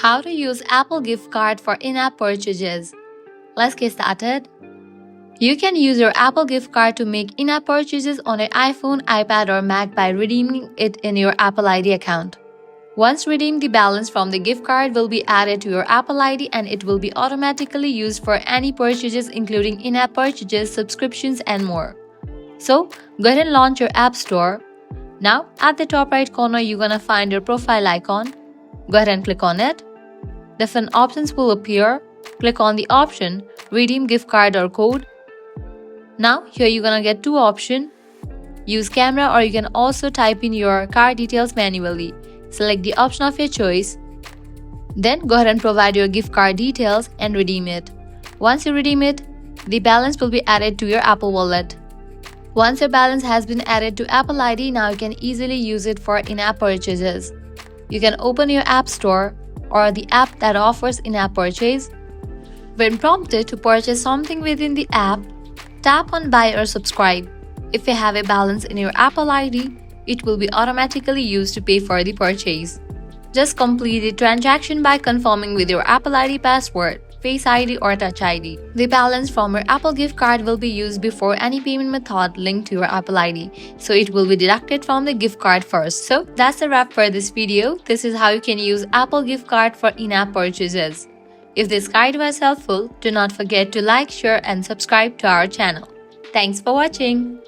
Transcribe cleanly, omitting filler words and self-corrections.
How to use Apple gift card for in-app purchases. Let's get started. You can use your Apple gift card to make in-app purchases on an iPhone, iPad or Mac by redeeming it in your Apple ID account. Once redeemed, the balance from the gift card will be added to your Apple ID and it will be automatically used for any purchases including in-app purchases, subscriptions and more. So, go ahead and launch your App Store. Now, at the top right corner, you're gonna find your profile icon. Go ahead and click on it. Different options will appear. Click on the option Redeem Gift Card or Code. Now here you're gonna get two options. Use camera, or you can also type in your card details manually. Select the option of your choice. Then go ahead and provide your gift card details and redeem it. Once you redeem it, the balance will be added to your Apple Wallet. Once your balance has been added to Apple ID, now you can easily use it for in-app purchases. You can open your App Store or the app that offers in-app purchase. When prompted to purchase something within the app, tap on Buy or Subscribe. If you have a balance in your Apple ID, it will be automatically used to pay for the purchase. Just complete the transaction by confirming with your Apple ID password, Face ID or Touch ID. The balance from your Apple gift card will be used before any payment method linked to your Apple ID, so it will be deducted from the gift card first. So that's a wrap for this video. This is how you can use Apple gift card for in-app purchases. If this guide was helpful, do not forget to like, share and subscribe to our channel. Thanks for watching.